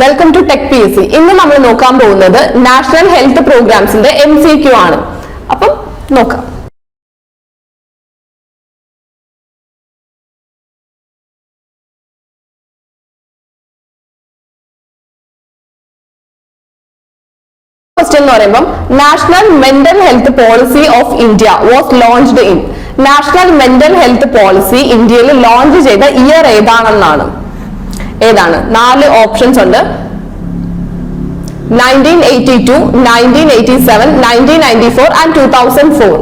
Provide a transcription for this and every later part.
Welcome to tech PSC. ഇന്ന് നമ്മൾ നോക്കാൻ പോകുന്നത് നാഷണൽ ഹെൽത്ത് പ്രോഗ്രാംസിന്റെ MCQ ആണ്. അപ്പം നോക്കാം. ക്വസ്റ്റ്യൻ എന്ന് പറയുമ്പോൾ national mental health policy of India was launched in. National mental health policy ഇന്ത്യയിൽ ലോഞ്ച് ചെയ്ത ഇയർ ഏതാണെന്നാണ്. ഏതാണ്? 4 ഓപ്ഷൻസ് ഉണ്ട്. 1982, 1987, 1994 ആൻഡ് 2004.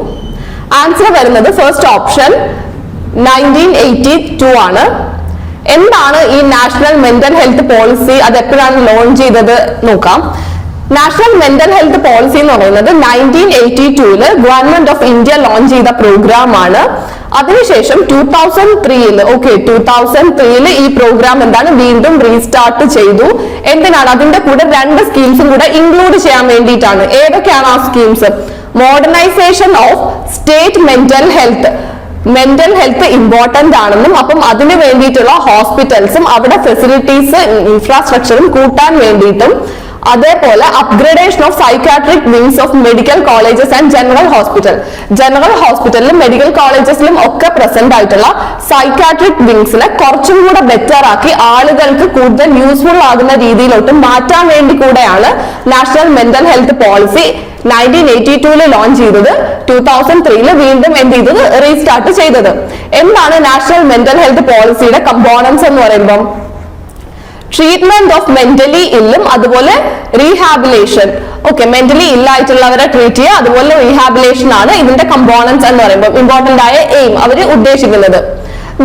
ആൻസർ വരുന്നത് ഫസ്റ്റ് ഓപ്ഷൻ 1982 ആണ്. എന്താണ് ഈ നാഷണൽ മെന്റൽ ഹെൽത്ത് പോളിസി? അത് എപ്പോഴാണ് ലോഞ്ച് ചെയ്തത് നോക്കാം. നാഷണൽ മെന്റൽ ഹെൽത്ത് പോളിസി എന്ന് പറയുന്നത് 1982 ഗവൺമെന്റ് ഓഫ് ഇന്ത്യ ലോഞ്ച് ചെയ്ത പ്രോഗ്രാം ആണ്. അതിനുശേഷം 2003 ഈ പ്രോഗ്രാം എന്താണ് വീണ്ടും റീസ്റ്റാർട്ട് ചെയ്തു. എന്തിനാണ്? അതിന്റെ കൂടെ 2 സ്കീംസും കൂടെ ഇൻക്ലൂഡ് ചെയ്യാൻ വേണ്ടിയിട്ടാണ്. ഏതൊക്കെയാണ് ആ schemes? Modernisation of state mental health. Mental health important ആണെന്നും അപ്പം അതിന് വേണ്ടിയിട്ടുള്ള ഹോസ്പിറ്റൽസും അവിടെ ഫെസിലിറ്റീസ് ഇൻഫ്രാസ്ട്രക്ചറും കൂട്ടാൻ വേണ്ടിയിട്ടും, അതേപോലെ upgradation of psychiatric wings of medical colleges and general hospital. General ഹോസ്പിറ്റലിലും മെഡിക്കൽ കോളേജസിലും ഒക്കെ പ്രസന്റ് ആയിട്ടുള്ള സൈക്കാട്രിക് വിങ്സിനെ കുറച്ചും കൂടെ ബെറ്റർ ആക്കി ആളുകൾക്ക് കൂടുതൽ യൂസ്ഫുൾ ആകുന്ന രീതിയിലോട്ട് മാറ്റാൻ വേണ്ടി കൂടെയാണ് national mental health policy 1982 launch ചെയ്തത്. 2003 വീണ്ടും എന്ത് ചെയ്തത്? റീസ്റ്റാർട്ട് ചെയ്തത്. എന്താണ് നാഷണൽ മെന്റൽ ഹെൽത്ത് പോളിസിയുടെ കമ്പോണൻസ് എന്ന് പറയുമ്പോൾ? ട്രീറ്റ്മെന്റ് ഓഫ് മെന്റലി ഇല്ലും അതുപോലെ റീഹാബിലേഷൻ. ഓക്കെ, മെന്റലി ഇല്ലായിട്ടുള്ളവരെ ട്രീറ്റ് ചെയ്യുക, അതുപോലെ റീഹാബിലേഷൻ ആണ് ഇതിന്റെ കമ്പോണൻസ് എന്ന് പറയുമ്പോൾ ഇമ്പോർട്ടന്റ് ആയ എയിം അവർ ഉദ്ദേശിക്കുന്നത്.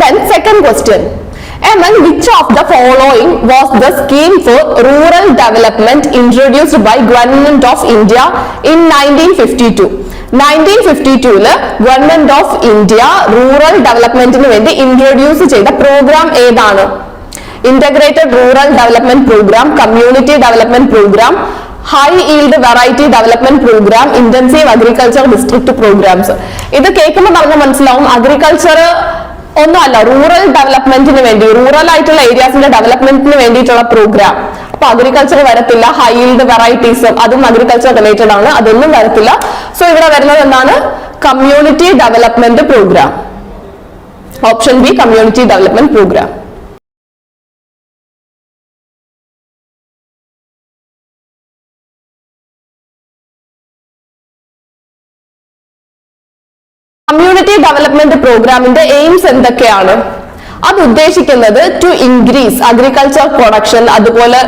Then second question, among which of the following was the scheme for rural development introduced by Government of India in 1952? 1952 government of India rural ഡെവലപ്മെന്റിന് വേണ്ടി ഇൻട്രൊഡ്യൂസ് ചെയ്ത പ്രോഗ്രാം ഏതാണ്? Integrated rural development programme, community development programme, high yield variety development programme, intensive agriculture district programmes. ഇത് കേൾക്കുമ്പോൾ നമുക്ക് മനസ്സിലാവും agriculture ഒന്നുമല്ല, rural ഡെവലപ്മെന്റിന് വേണ്ടി, റൂറൽ ആയിട്ടുള്ള ഏരിയാസിന്റെ ഡെവലപ്മെന്റിന് വേണ്ടിയിട്ടുള്ള പ്രോഗ്രാം. അപ്പൊ അഗ്രികൾച്ചർ വരത്തില്ല. ഹൈ ഈൽഡ് വെറൈറ്റീസ് അതും അഗ്രികൾച്ചർ റിലേറ്റഡ് ആണ്, അതൊന്നും വരത്തില്ല. സോ ഇവിടെ വരുന്നത് എന്താണ്? Community development programme. Option B, community development programme. Community development പ്രോഗ്രാമിന്റെ എയിംസ് എന്തൊക്കെയാണ്? അത് ഉദ്ദേശിക്കുന്നത് ടു ഇൻക്രീസ് അഗ്രികൾച്ചർ പ്രൊഡക്ഷൻ, അതുപോലെ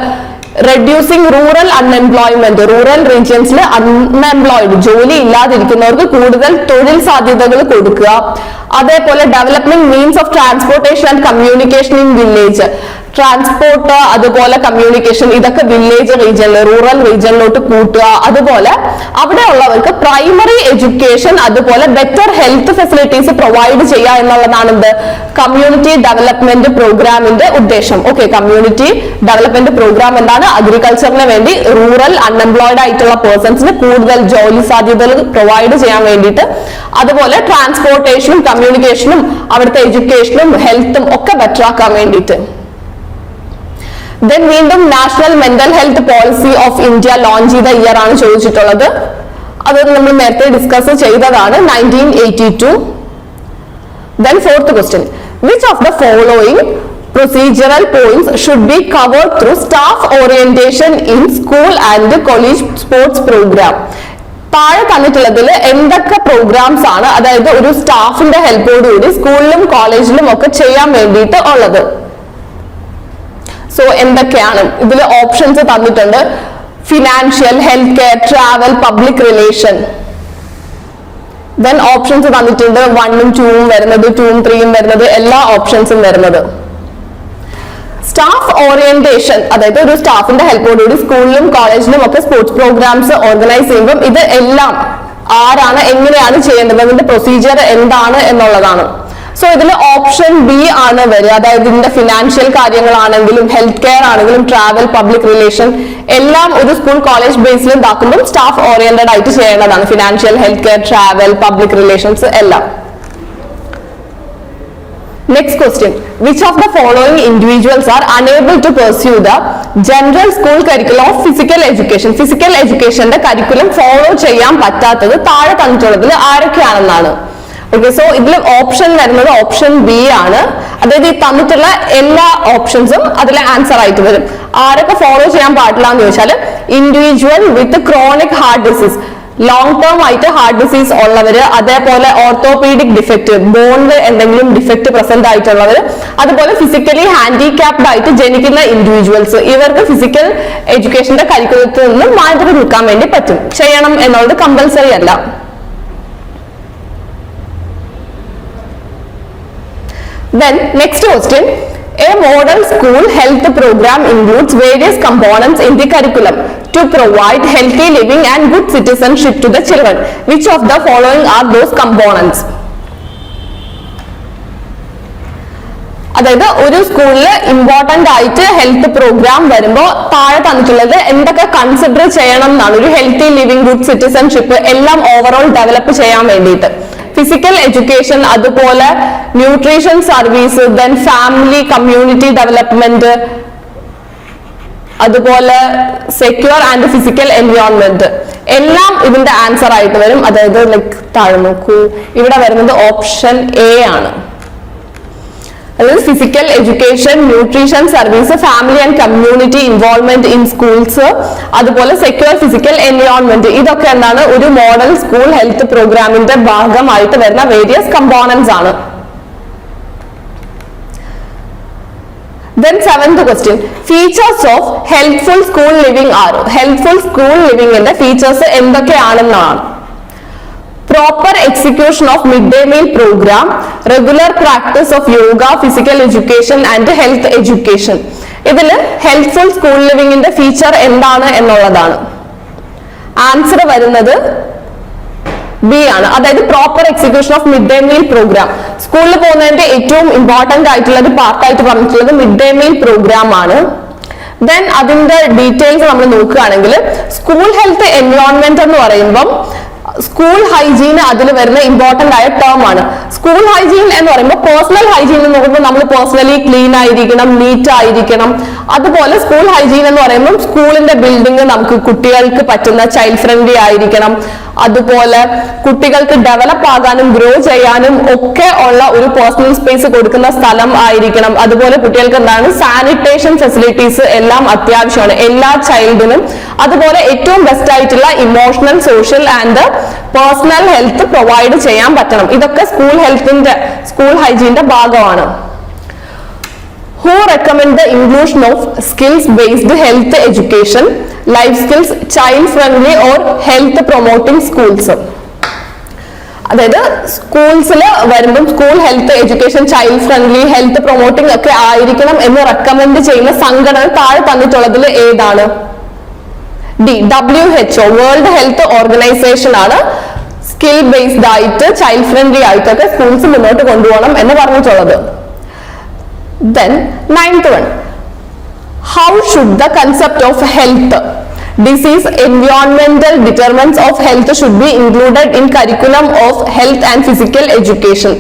റെഡ്യൂസിങ് റൂറൽ അൺഎംപ്ലോയ്മെന്റ്. റൂറൽ റീജിയൻസിൽ അൺഎംപ്ലോയിഡ്, ജോലി ഇല്ലാതിരിക്കുന്നവർക്ക് കൂടുതൽ തൊഴിൽ സാധ്യതകൾ കൊടുക്കുക. അതേപോലെ development means of transportation and communication in village. Transport അതുപോലെ കമ്മ്യൂണിക്കേഷൻ ഇതൊക്കെ വില്ലേജ് റീജിയനിൽ, റൂറൽ റീജിയനിലോട്ട് കൂട്ടുക. അതുപോലെ അവിടെ ഉള്ളവർക്ക് പ്രൈമറി എഡ്യൂക്കേഷൻ അതുപോലെ ബെറ്റർ ഹെൽത്ത് ഫെസിലിറ്റീസ് പ്രൊവൈഡ് ചെയ്യുക എന്നുള്ളതാണ് എന്ത്? കമ്മ്യൂണിറ്റി ഡെവലപ്മെന്റ് പ്രോഗ്രാമിന്റെ ഉദ്ദേശം. ഓക്കെ, കമ്മ്യൂണിറ്റി ഡെവലപ്മെന്റ് പ്രോഗ്രാം എന്താണ്? അഗ്രികൾച്ചറിന് വേണ്ടി റൂറൽ അൺഎംപ്ലോയിഡ് ആയിട്ടുള്ള പേഴ്സൺസിന് കൂടുതൽ ജോലി സാധ്യതകൾ പ്രൊവൈഡ് ചെയ്യാൻ വേണ്ടിയിട്ട്, അതുപോലെ ട്രാൻസ്പോർട്ടേഷനും കമ്മ്യൂണിക്കേഷനും അവിടുത്തെ എഡ്യൂക്കേഷനും ഹെൽത്തും ഒക്കെ ബെറ്റർ ആക്കാൻ വേണ്ടിയിട്ട്. ദെൻ വീണ്ടും national mental health policy of India launch ചെയ്ത ഇയർ ആണ് ചോദിച്ചിട്ടുള്ളത്. അത് നമ്മൾ നേരത്തെ ഡിസ്കസ് ചെയ്തതാണ്, 1982. Then fourth question, which of the following procedural points should be covered through staff orientation in school and college sports program? താഴെ തന്നിട്ടുള്ളതിൽ എന്തൊക്കെ പ്രോഗ്രാംസ് ആണ്, അതായത് ഒരു സ്റ്റാഫിന്റെ ഹെൽപ്പോടുകൂടി സ്കൂളിലും കോളേജിലും ഒക്കെ ചെയ്യാൻ വേണ്ടിയിട്ട് ഉള്ളത്? സോ എന്തൊക്കെയാണ്? ഇതിൽ ഓപ്ഷൻസ് തന്നിട്ടുണ്ട്. Financial, health care, travel, public relation. Then options തന്നിട്ടുണ്ട്. 1ഉം 2ഉം വരുന്നത്, 2ഉം 3ഉം വരുന്നത്, എല്ലാ ഓപ്ഷൻസും വരുന്നത്. സ്റ്റാഫ് ഓറിയന്റേഷൻ, അതായത് ഒരു സ്റ്റാഫിന്റെ ഹെൽപ്പോടുകൂടി സ്കൂളിലും കോളേജിലും ഒക്കെ സ്പോർട്സ് പ്രോഗ്രാംസ് ഓർഗനൈസ് ചെയ്യുമ്പോൾ ഇത് എല്ലാം ആരാണ്, എങ്ങനെയാണ് ചെയ്യേണ്ടത്, അതിന്റെ പ്രൊസീജിയർ എന്താണ് എന്നുള്ളതാണ്. സോ ഇതിൽ ഓപ്ഷൻ ബി ആണ് വരിക. അതായത് ഇതിന്റെ ഫിനാൻഷ്യൽ കാര്യങ്ങളാണെങ്കിലും ഹെൽത്ത് കെയർ ആണെങ്കിലും ട്രാവൽ, പബ്ലിക് റിലേഷൻ എല്ലാം ഒരു സ്കൂൾ കോളേജ് ബേസിൽ ഇതാക്കുമ്പോൾ സ്റ്റാഫ് ഓറിയന്റഡ് ആയിട്ട് ചെയ്യേണ്ടതാണ്. Financial, health care, travel, public relations എല്ലാം. Next question. Which of the following individuals are unable to pursue the general school curriculum of physical education? Physical education curriculum follow ചെയ്യാൻ പറ്റാത്തത് താഴെ തന്നിട്ടുള്ളതിൽ ആരൊക്കെയാണെന്നാണ്. Okay, so ഇതിൽ option വരുന്നത് option B ആണ്. അതായത് ഈ തന്നിട്ടുള്ള എല്ലാ ഓപ്ഷൻസും അതിലെ ആൻസർ ആയിട്ട് വരും. ആരൊക്കെ ഫോളോ ചെയ്യാൻ പാടില്ല എന്ന് ചോദിച്ചാൽ ഇൻഡിവിജ്വൽ വിത്ത് chronic heart disease, long term ആയിട്ട് ഹാർട്ട് ഡിസീസ് ഉള്ളവര്, അതേപോലെ ഓർത്തോപീഡിക് ഡിഫക്റ്റ്, ബോണിൽ എന്തെങ്കിലും ഡിഫക്റ്റ് പ്രസന്റ് ആയിട്ടുള്ളവര്, അതുപോലെ ഫിസിക്കലി ഹാൻഡിക്യാപ്ഡ് ആയിട്ട് ജനിക്കുന്ന ഇൻഡിവിജ്വൽസ്, ഇവർക്ക് ഫിസിക്കൽ എഡ്യൂക്കേഷന്റെ കരിക്കുലത്തിൽ നിന്ന് മാറ്റി നിൽക്കാൻ വേണ്ടി പറ്റും. ചെയ്യണം എന്നുള്ളത് കമ്പൽസറി അല്ല. Then next question. A model school health program includes various components in the curriculum to provide healthy living and good citizenship to the children. Which of the following are those components? അതായത് ഒരു സ്കൂളിൽ important ആയിട്ട് health programme വരുമ്പോൾ താഴെ തന്നിട്ടുള്ളത് എന്തൊക്കെ consider ചെയ്യണം എന്നാണ്. ഒരു ഹെൽത്തി ലിവിംഗ്, ഗുഡ് സിറ്റിസൺഷിപ്പ് എല്ലാം ഓവറോൾ ഡെവലപ്പ് ചെയ്യാൻ വേണ്ടിയിട്ട് ഫിസിക്കൽ എഡ്യൂക്കേഷൻ, അതുപോലെ nutrition service, then family community development, അതുപോലെ സെക്യൂർ ആൻഡ് ഫിസിക്കൽ എൻവയോൺമെന്റ് എല്ലാം ഇതിന്റെ ആൻസർ ആയിട്ട് വരും. അതായത് ലൈക്ക് താഴെ നോക്കൂ, ഇവിടെ വരുന്നത് ഓപ്ഷൻ എ ആണ്. അതായത് physical education, nutrition service, family and community involvement in schools, അതുപോലെ സെക്യൂർ ഫിസിക്കൽ എൻവയോൺമെന്റ്, ഇതൊക്കെ എന്താണ് ഒരു മോഡൽ സ്കൂൾ ഹെൽത്ത് പ്രോഗ്രാമിന്റെ ഭാഗമായിട്ട് വരുന്ന വേരിയസ് കമ്പോണൻസ് ആണ്. Then seventh question. Features of healthful school living are. Healthful school living ന്റെ features എന്തൊക്കെയാണെന്നാണ്. Proper execution of midday meal program, regular practice of yoga, physical education and health education. ഇതിൽ ഹെൽത്ത്ഫുൾ school ലിവിംഗിന്റെ feature എന്താണ് എന്നുള്ളതാണ്. Answer വരുന്നത് B ആണ്. അതായത് proper execution of mid day meal program. സ്കൂളിൽ പോകുന്നതിന്റെ ഏറ്റവും ഇമ്പോർട്ടന്റ് ആയിട്ടുള്ള ഒരു പാർട്ടായിട്ട് പറഞ്ഞിട്ടുള്ളത് മിഡ് ഡേ മീൽ പ്രോഗ്രാം ആണ്. ദെൻ അതിന്റെ ഡീറ്റെയിൽസ് നമ്മൾ നോക്കുകയാണെങ്കിൽ സ്കൂൾ ഹെൽത്ത് എൻവയോൺമെന്റ് എന്ന് പറയുമ്പം സ്കൂൾ ഹൈജീൻ അതിൽ വരുന്ന ഇമ്പോർട്ടന്റ് ആയ ടേം ആണ്. സ്കൂൾ ഹൈജീൻ എന്ന് പറയുമ്പോൾ പേഴ്സണൽ ഹൈജീൻ എന്ന് നോക്കുമ്പോൾ നമ്മൾ പേഴ്സണലി ക്ലീൻ ആയിരിക്കണം, നീറ്റ് ആയിരിക്കണം. അതുപോലെ സ്കൂൾ ഹൈജീൻ എന്ന് പറയുമ്പോൾ സ്കൂളിന്റെ ബിൽഡിംഗ് നമുക്ക് കുട്ടികൾക്ക് പറ്റുന്ന ചൈൽഡ് ഫ്രണ്ട്ലി ആയിരിക്കണം. അതുപോലെ കുട്ടികൾക്ക് ഡെവലപ്പ് ആകാനും ഗ്രോ ചെയ്യാനും ഒക്കെ ഉള്ള ഒരു പേഴ്സണൽ സ്പേസ് കൊടുക്കുന്ന സ്ഥലം ആയിരിക്കണം. അതുപോലെ കുട്ടികൾക്ക് എന്താണ് സാനിറ്റേഷൻ ഫെസിലിറ്റീസ് എല്ലാം അത്യാവശ്യമാണ് എല്ലാ ചൈൽഡിനും. അതുപോലെ ഏറ്റവും ബെസ്റ്റ് ആയിട്ടുള്ള emotional, social and personal health provide ചെയ്യാൻ പറ്റണം. ഇതൊക്കെ സ്കൂൾ ഹൈജീന്റെ ഭാഗമാണ്. Who recommend the inclusion of skills-based health education, life skills, child-friendly or health-promoting schools? അതായത് സ്കൂൾസിൽ വരുമ്പം school health education, child friendly, health promoting ഒക്കെ ആയിരിക്കണം എന്ന് റെക്കമെൻഡ് ചെയ്യുന്ന സംഘടന താഴെ തന്നിട്ടുള്ളതിൽ ഏതാണ്? D, WHO, world health organisation ആണ് സ്കിൽ ബേസ്ഡ് ആയിട്ട് ചൈൽഡ് ഫ്രണ്ട്ലി ആയിട്ടൊക്കെ സ്കൂൾസ് മുന്നോട്ട് കൊണ്ടുപോകണം എന്ന് പറഞ്ഞിട്ടുള്ളത്. Then ninth one, how should the concept of health, disease, environmental determinants of health should be included in curriculum of health and physical education?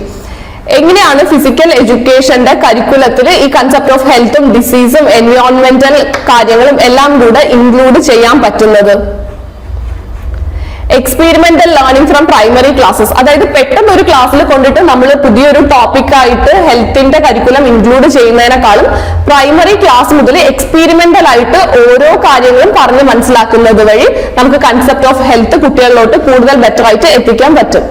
എങ്ങനെയാണ് physical എഡ്യൂക്കേഷന്റെ കരിക്കുലത്തിൽ ഈ concept of ഹെൽത്തും ഡിസീസും എൻവയോൺമെന്റൽ കാര്യങ്ങളും എല്ലാം കൂടെ ഇൻക്ലൂഡ് ചെയ്യാൻ പറ്റുന്നത്? Experimental learning from primary classes. അതായത് പെട്ടെന്ന് ഒരു ക്ലാസ്സിൽ കൊണ്ടിട്ട് നമ്മൾ പുതിയൊരു ടോപ്പിക് ആയിട്ട് ഹെൽത്തിന്റെ കരിക്കുലം ഇൻക്ലൂഡ് ചെയ്യുന്നതിനേക്കാളും പ്രൈമറി ക്ലാസ് മുതൽ എക്സ്പെരിമെന്റൽ ആയിട്ട് ഓരോ കാര്യങ്ങളും പറഞ്ഞ് മനസ്സിലാക്കുന്നത് വഴി നമുക്ക് കൺസെപ്റ്റ് ഓഫ് ഹെൽത്ത് കുട്ടികളിലോട്ട് കൂടുതൽ ബെറ്റർ ആയിട്ട് എത്തിക്കാൻ പറ്റും.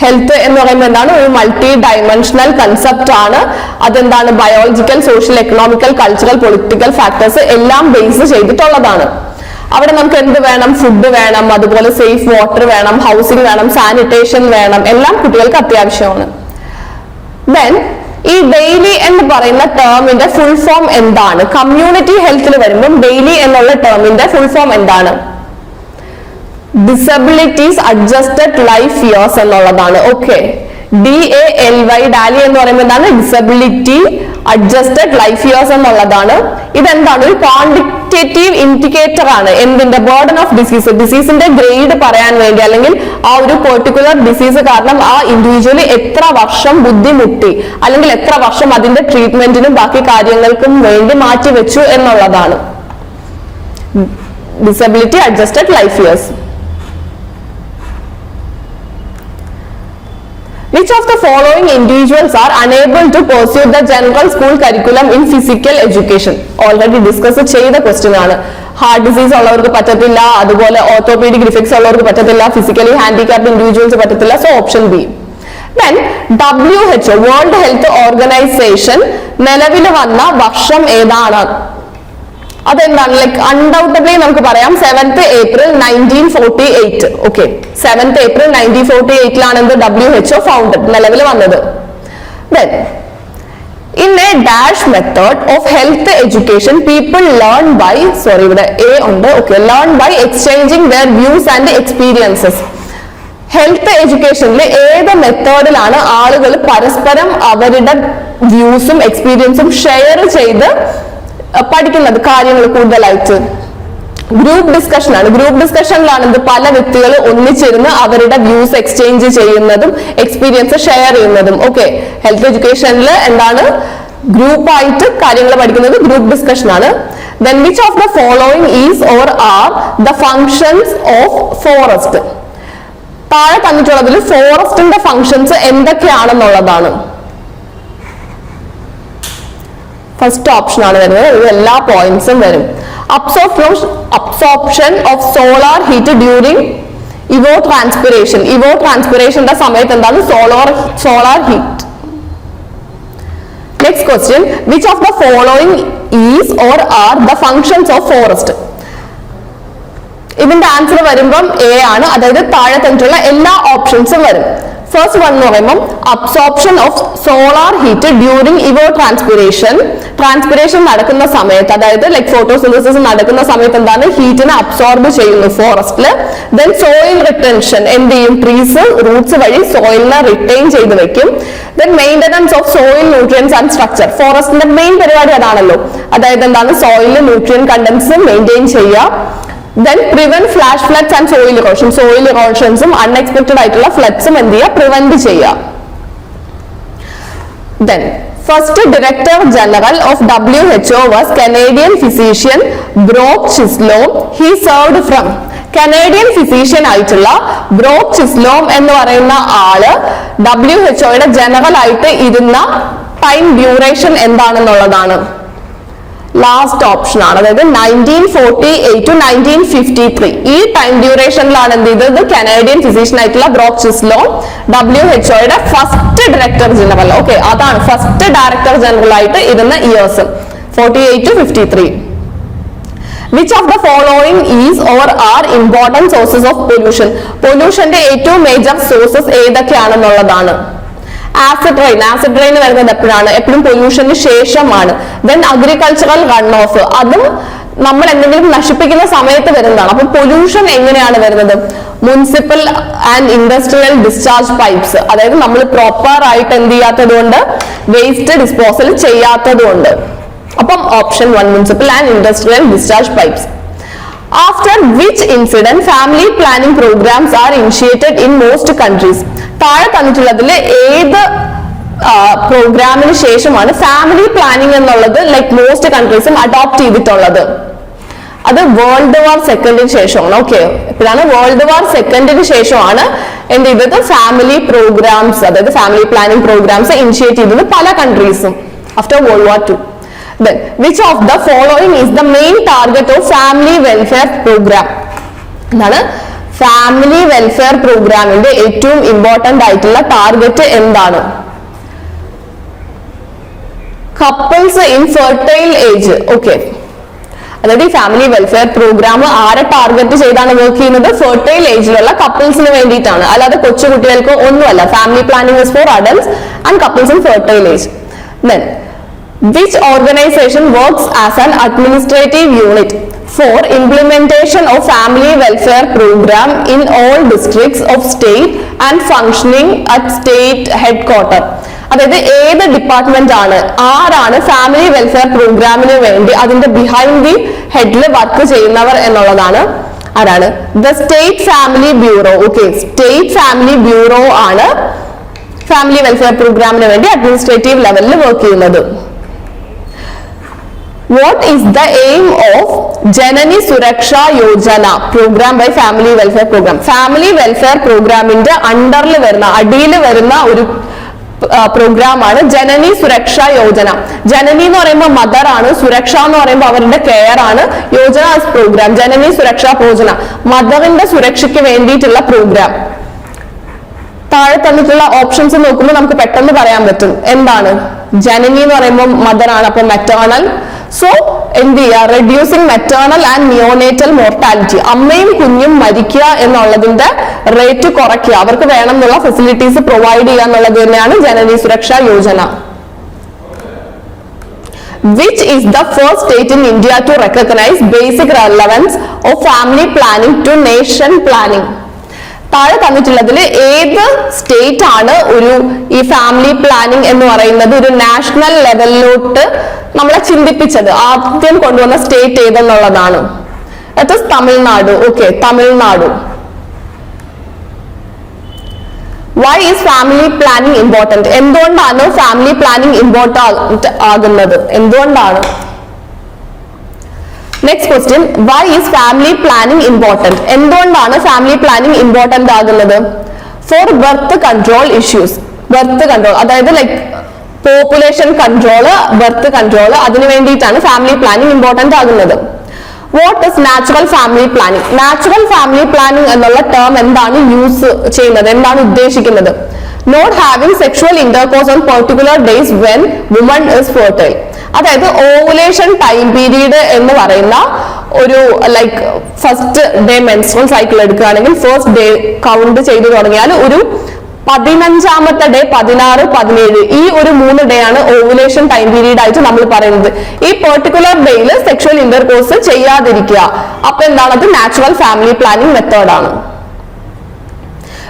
ഹെൽത്ത് എന്ന് പറയുമ്പോൾ എന്താണ്? ഒരു മൾട്ടി ഡയമെൻഷണൽ കൺസെപ്റ്റ് ആണ്. അതെന്താണ്? Biological, social, economical, cultural, political factors എല്ലാം ബേസ് ചെയ്തിട്ടുള്ളതാണ്. അവിടെ നമുക്ക് എന്ത് വേണം? ഫുഡ് വേണം, അതുപോലെ സേഫ് വാട്ടർ വേണം, ഹൗസിംഗ് വേണം, സാനിറ്റേഷൻ വേണം, എല്ലാം കുട്ടികൾക്ക് അത്യാവശ്യമാണ്. ദെൻ ഈ ഡെയിലി എന്ന് പറയുന്ന ടേമിന്റെ ഫുൾ ഫോം എന്താണ്? കമ്മ്യൂണിറ്റി ഹെൽത്തിൽ വരുമ്പോൾ ഡെയിലി എന്നുള്ള ടേമിന്റെ ഫുൾ ഫോം എന്താണ്? ഡിസബിലിറ്റീസ് അഡ്ജസ്റ്റഡ് ലൈഫ് ഇയേഴ്സ് എന്നുള്ളതാണ്. ഓക്കെ, DALY, ഡാലി എന്ന് പറയുമ്പോൾ എന്താണ്? ഡിസബിലിറ്റി അഡ്ജസ്റ്റഡ് ലൈഫ് ഇയേഴ്സ് എന്നുള്ളതാണ്. ഇതെന്താണ്? ഒരു ക്വാണ്ടിറ്റേറ്റീവ് ഇൻഡിക്കേറ്റർ ആണ്. എന്തിന്റെ? ബർഡൻ ഓഫ് ഡിസീസ്, ഡിസീസിന്റെ ഗ്രേഡ് പറയാൻ വേണ്ടി, അല്ലെങ്കിൽ ആ ഒരു പെർട്ടിക്കുലർ ഡിസീസ് കാരണം ആ ഇൻഡിവിജ്വലി എത്ര വർഷം ബുദ്ധിമുട്ടി, അല്ലെങ്കിൽ എത്ര വർഷം അതിന്റെ ട്രീറ്റ്മെന്റിനും ബാക്കി കാര്യങ്ങൾക്കും വേണ്ടി മാറ്റിവെച്ചു എന്നുള്ളതാണ് disability adjusted life years. Which of the following individuals are unable to pursue the general school curriculum in physical education? Already discuss ചെയ്ത ക്വസ്റ്റ്യൻ ആണ്. ഹാർട്ട് ഡിസീസ് ഉള്ളവർക്ക് പറ്റത്തില്ല, അതുപോലെ ഓർത്തോപീഡിക് ഡിഫക്ട്സ് ഉള്ളവർക്ക് പറ്റത്തില്ല, ഫിസിക്കലി ഹാൻഡിക്യാപ്ഡ് ഇൻഡിവിജ്വൽസ് പറ്റത്തില്ല. So option B. Then WHO, world health organisation നിലവിൽ വന്ന വർഷം ഏതാണ്? അതെന്താണ്? ലൈക്ക് അൺഡൗട്ടബ്ലി നമുക്ക് പറയാം 7th April 1948. Okay, 7th April 1948 എന്ത്? WHO ഫൗണ്ടഡ്, നിലവിൽ വന്നത്. Then in a dash method of health education people learn by, sorry ഇവിടെ A ഉണ്ട്, okay, learn by exchanging their views and experiences. Health എഡ്യൂക്കേഷനിൽ ഏത് മെത്തേഡിലാണ് ആളുകൾ പരസ്പരം അവരുടെ വ്യൂസും എക്സ്പീരിയൻസും ഷെയർ ചെയ്ത് പഠിക്കുന്നത് കാര്യങ്ങൾ കൂടുതലായിട്ട്? ഗ്രൂപ്പ് ഡിസ്കഷൻ ആണ്. ഗ്രൂപ്പ് ഡിസ്കഷനിലാണ് ഇത് പല വ്യക്തികൾ ഒന്നിച്ചിരുന്ന് അവരുടെ വ്യൂസ് എക്സ്ചേഞ്ച് ചെയ്യുന്നതും എക്സ്പീരിയൻസ് ഷെയർ ചെയ്യുന്നതും. ഓക്കെ, ഹെൽത്ത് എഡ്യൂക്കേഷനിൽ എന്താണ്? ഗ്രൂപ്പായിട്ട് കാര്യങ്ങൾ പഠിക്കുന്നത് ഗ്രൂപ്പ് ഡിസ്കഷൻ ആണ്. Then which of the following is or are the functions of forest? താഴെ തന്നിട്ടുള്ളതിൽ ഫോറസ്റ്റിന്റെ ഫങ്ഷൻസ് എന്തൊക്കെയാണെന്നുള്ളതാണ്. ഫസ്റ്റ് ഓപ്ഷൻ ആണ് വരുന്നത്. ഇത് എല്ലാ പോയിന്റ്സും വരും. Absorption of solar heat during evapotranspiration. ഇവോട്രാൻസ്പിറേഷന്റെ സമയത്ത് എന്താണ്? Solar heat. Next question, which of the following is or are the functions of forest? ഇതിന്റെ ആൻസർ വരുമ്പം എ ആണ്, അതായത് താഴെ തന്നിട്ടുള്ള എല്ലാ ഓപ്ഷൻസും വരും. ഫസ്റ്റ് വൺ എന്ന് പറയുമ്പോൾ absorption of solar heat during evapotranspiration. Transpiration നടക്കുന്ന സമയത്ത്, അതായത് ലൈക് ഫോട്ടോസിന്തസിസ് നടക്കുന്ന സമയത്ത് എന്താണ്? ഹീറ്റിനെ അബ്സോർബ് ചെയ്യുന്നു ഫോറസ്റ്റില്. ദെൻ സോയിൽ റിട്ടൻഷൻ, എന്ത് ചെയ്യും? ട്രീസ് റൂട്ട്സ് വഴി സോയിലിനെ റിട്ടൈൻ ചെയ്ത് വെക്കും. Then maintenance of soil nutrients and structure. ഫോറസ്റ്റിന്റെ മെയിൻ പരിപാടി അതാണല്ലോ, അതായത് എന്താണ്? സോയിലിൽ ന്യൂട്രിയൻ കണ്ടൻസ് മെയിൻറ്റെയിൻ ചെയ്യുക. Then prevent flash floods and soil erosion. Soil erosions unexpected ആയിട്ടുള്ള ഫ്ലഡ്സും എന്ത് ചെയ്യുക? പ്രിവെന്റ് ചെയ്യുക. Then first director general of WHO was Canadian physician Brock Chisholm. He served from. Canadian physician ആയിട്ടുള്ള ബ്രോക്ക് ചിസ്ലോം എന്ന് പറയുന്ന ആള് WHO ജനറൽ ആയിട്ട് ഇരുന്ന ടൈം ഡ്യൂറേഷൻ എന്താണെന്നുള്ളതാണ് ലാസ്റ്റ് ഓപ്ഷൻ ആണ്. അതായത് 1948 to 1953 ഈ ടൈം ഡ്യൂറേഷനിലാണ് എന്ത് ചെയ്തത്? കനേഡിയൻ ഫിസിഷ്യൻ ആയിട്ടുള്ള ബ്രോക്ക് ചിസ്ലോം WHO first director general. Okay, അതാണ് ഫസ്റ്റ് ഡയറക്ടർ ജനറൽ ആയിട്ട് ഇരുന്ന years 48 to 53. Which of the following is or are important sources of pollution? പൊല്യൂഷന്റെ ഏറ്റവും മേജർ സോഴ്സസ് ഏതൊക്കെയാണെന്നുള്ളതാണ്. ആസിഡ് റെയിൻ വരുന്നത് എപ്പോഴാണ്? എപ്പോഴും പൊല്യൂഷന് ശേഷമാണ്. ദെൻ അഗ്രികൾച്ചറൽ റൺ ഓഫ്, അതും നമ്മൾ എന്തെങ്കിലും നശിപ്പിക്കുന്ന സമയത്ത് വരുന്നതാണ്. അപ്പൊ പൊല്യൂഷൻ എങ്ങനെയാണ് വരുന്നത്? Municipal and industrial discharge pipes, അതായത് നമ്മൾ പ്രോപ്പർ ആയിട്ട് എന്ത് ചെയ്യാത്തത് കൊണ്ട്, വേസ്റ്റ് ഡിസ്പോസൽ ചെയ്യാത്തത് കൊണ്ട്. അപ്പം option 1 municipal and industrial discharge pipes. After which incident family planning programs are initiated in most countries? താഴെ തന്നിട്ടുള്ളതിൽ ഏത് പ്രോഗ്രാമിന് ശേഷമാണ് ഫാമിലി പ്ലാനിങ് എന്നുള്ളത് ലൈക്ക് മോസ്റ്റ് കൺട്രീസും അഡോപ്റ്റ് ചെയ്തിട്ടുള്ളത്? അത് വേൾഡ് വാർ സെക്കൻഡിന് ശേഷമാണ്. ഓക്കെ, ഇപ്പോഴാണ് വേൾഡ് വാർ സെക്കൻഡിന് ശേഷമാണ് എന്ത് ചെയ്തത്? ഫാമിലി പ്രോഗ്രാംസ്, അതായത് ഫാമിലി പ്ലാനിങ് പ്രോഗ്രാംസ് ഇനിഷ്യേറ്റ് ചെയ്തത് പല കൺട്രീസും after world war 2. Then which of the following is the main target of family welfare program? എന്താണ് ഫാമിലി വെൽഫെയർ പ്രോഗ്രാമിന്റെ ഏറ്റവും ഇമ്പോർട്ടന്റ് ആയിട്ടുള്ള ടാർഗറ്റ് എന്താണ്? Couples in fertile age. Okay, അതായത് ഈ ഫാമിലി വെൽഫെയർ പ്രോഗ്രാം ആരെ ടാർഗറ്റ് ചെയ്താണ് വർക്ക് ചെയ്യുന്നത്? ഫെർട്ടൈൽ ഏജിലുള്ള കപ്പിൾസിന് വേണ്ടിയിട്ടാണ്, അല്ലാതെ കൊച്ചുകുട്ടികൾക്ക് ഒന്നുമല്ല. Family planning is for adults and couples in fertile age. Then which organization works as an administrative unit? for implementation of family welfare program in all districts of state and functioning at state headquarter. അതായത് ഏത് department ആണ്, ആരാണ് family welfare പ്രോഗ്രാമിന് വേണ്ടി അതിന്റെ behind the ഹെഡിൽ work ചെയ്യുന്നവർ എന്നുള്ളതാണ് ആരാണ്? The state family bureau. Okay, state family bureau ആണ് ഫാമിലി വെൽഫെയർ പ്രോഗ്രാമിന് വേണ്ടി അഡ്മിനിസ്ട്രേറ്റീവ് ലെവലിൽ വർക്ക് ചെയ്യുന്നത്. What is the aim of Janani Suraksha Yojana program by Family Welfare Program? Family Welfare Programന്റെ അണ്ടറിൽ വരുന്ന, അടിയിൽ വരുന്ന ഒരു പ്രോഗ്രാം ആണ് ജനനി സുരക്ഷ യോജന. ജനനി എന്ന് പറയുമ്പോൾ മദർ ആണ്, സുരക്ഷ എന്ന് പറയുമ്പോൾ അവരുടെ കെയർ ആണ്. യോജന പ്രോഗ്രാം ജനനി സുരക്ഷാ യോജന, മദറിന്റെ സുരക്ഷയ്ക്ക് വേണ്ടിയിട്ടുള്ള പ്രോഗ്രാം. താഴെ തന്നിട്ടുള്ള ഓപ്ഷൻസ് നോക്കുമ്പോൾ നമുക്ക് പെട്ടെന്ന് പറയാൻ പറ്റും എന്താണ്. ജനനി എന്ന് പറയുമ്പോൾ മദർ ആണ്, അപ്പൊ മെറ്റേണൽ. സോ എന്ത് ചെയ്യുക, reducing maternal and neonatal mortality, അമ്മയും കുഞ്ഞും മരിക്കുക എന്നുള്ളതിന്റെ റേറ്റ് കുറയ്ക്കുക, അവർക്ക് വേണം എന്നുള്ള ഫെസിലിറ്റീസ് പ്രൊവൈഡ് ചെയ്യുക എന്നുള്ളത് തന്നെയാണ് ജനനി സുരക്ഷാ Yojana. Which is the first state in India to recognize basic relevance of family planning to nation planning? താഴെ തന്നിട്ടുള്ളതിൽ ഏത് സ്റ്റേറ്റ് ആണ് ഒരു ഈ ഫാമിലി പ്ലാനിങ് എന്ന് പറയുന്നത് ഒരു നാഷണൽ ലെവലിലോട്ട് നമ്മളെ ചിന്തിപ്പിച്ചത്, ആദ്യം കൊണ്ടുവന്ന സ്റ്റേറ്റ് ഏതെന്നുള്ളതാണ്. അത് Tamil Nadu. Okay, Tamil Nadu. Why is family planning important? എന്തുകൊണ്ടാണ് ഫാമിലി പ്ലാനിങ് ഇമ്പോർട്ടന്റ് ആകുന്നത്? എന്തുകൊണ്ടാണ്? Next question, why is family planning important? എന്തുകൊണ്ടാണ് ഫാമിലി പ്ലാനിങ് ഇമ്പോർട്ടന്റ് ആകുന്നത്? For birth control issues. Birth control അതായത് like population control, birth control, അതിനു വേണ്ടിയിട്ടാണ് ഫാമിലി പ്ലാനിങ് ഇമ്പോർട്ടന്റ് ആകുന്നത്. What is natural family planning? Natural family planning എന്നുള്ള term എന്താണ് use ചെയ്യുന്നത്, എന്താണ് ഉദ്ദേശിക്കുന്നത്? Not having sexual intercourse on particular days when woman is fertile. അതായത് ഓവുലേഷൻ ടൈം പീരീഡ് എന്ന് പറയുന്ന ഒരു like first day menstrual cycle എടുക്കുകയാണെങ്കിൽ ഫസ്റ്റ് ഡേ കൗണ്ട് ചെയ്തു തുടങ്ങിയാൽ ഒരു 15ാമത്തെ ഡേ, 16, 17 ഈ ഒരു 3 ഡേ ആണ് ഓവുലേഷൻ ടൈം പീരീഡ് ആയിട്ട് നമ്മൾ പറയുന്നത്. ഈ പെർട്ടിക്കുലർ ഡേയിൽ സെക്ഷുവൽ ഇന്റർകോഴ്സ് ചെയ്യാതിരിക്കുക. അപ്പൊ എന്താണ് അത്? നാച്ചുറൽ ഫാമിലി പ്ലാനിങ് മെത്തേഡ് ആണ്.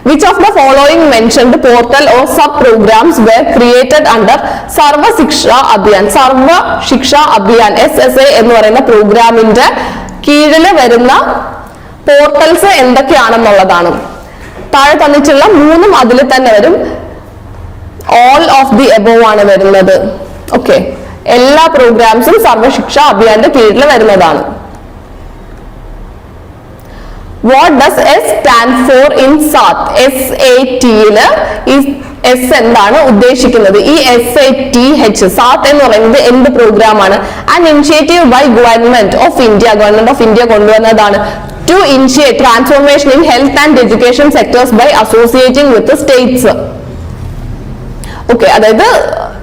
Which of the following mentioned portal or sub programs were created under Sarva Shiksha Abhiyan? Sarva Shiksha Abhiyan SSA എന്ന് പറയുന്ന പ്രോഗ്രാമിന്റെ കീഴിൽ വരുന്ന പോർട്ടൽസ് എന്തൊക്കെയാണെന്നുള്ളതാണ്. താഴെ തന്നിട്ടുള്ള 3 അതിൽ തന്നെ വരും. ഓൾ ഓഫ് ദി എബോവ് ആണ് വരുന്നത്. ഓക്കെ, എല്ലാ പ്രോഗ്രാംസും സർവശിക്ഷ അഭിയാന്റെ കീഴിൽ വരുന്നതാണ്. What does S stand for in SAT? SAT-ല് ഈ S എന്താണ് ഉദ്ദേശിക്കുന്നത്? ഈ SATH SAT എന്ന് പറയുന്നത് എന്ത് പ്രോഗ്രാം ആണ്? An initiative by Government of India, Government of India കൊണ്ടുവന്നതാണ്. To initiate transformation in health and education sectors by associating with the states. Okay, അതായത്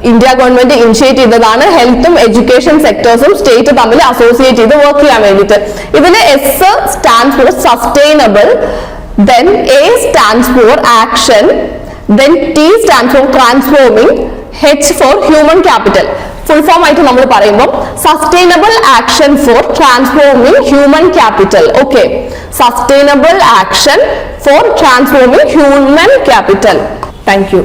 ഇന്ത്യ ഗവൺമെന്റ് ഇനിഷ്യേറ്റ് ചെയ്തതാണ് ഹെൽത്തും എഡ്യൂക്കേഷൻ സെക്ടേഴ്സും സ്റ്റേറ്റ് തമ്മിൽ associate ചെയ്ത് work ചെയ്യാൻ വേണ്ടിയിട്ട്. ഇതിൽ S stands for sustainable, then A stands for action, then T stands for transforming, H for human capital. Full form ആയിട്ട് നമ്മൾ പറയുമ്പോൾ sustainable action for transforming human capital. Okay, sustainable action for transforming human capital. Thank you.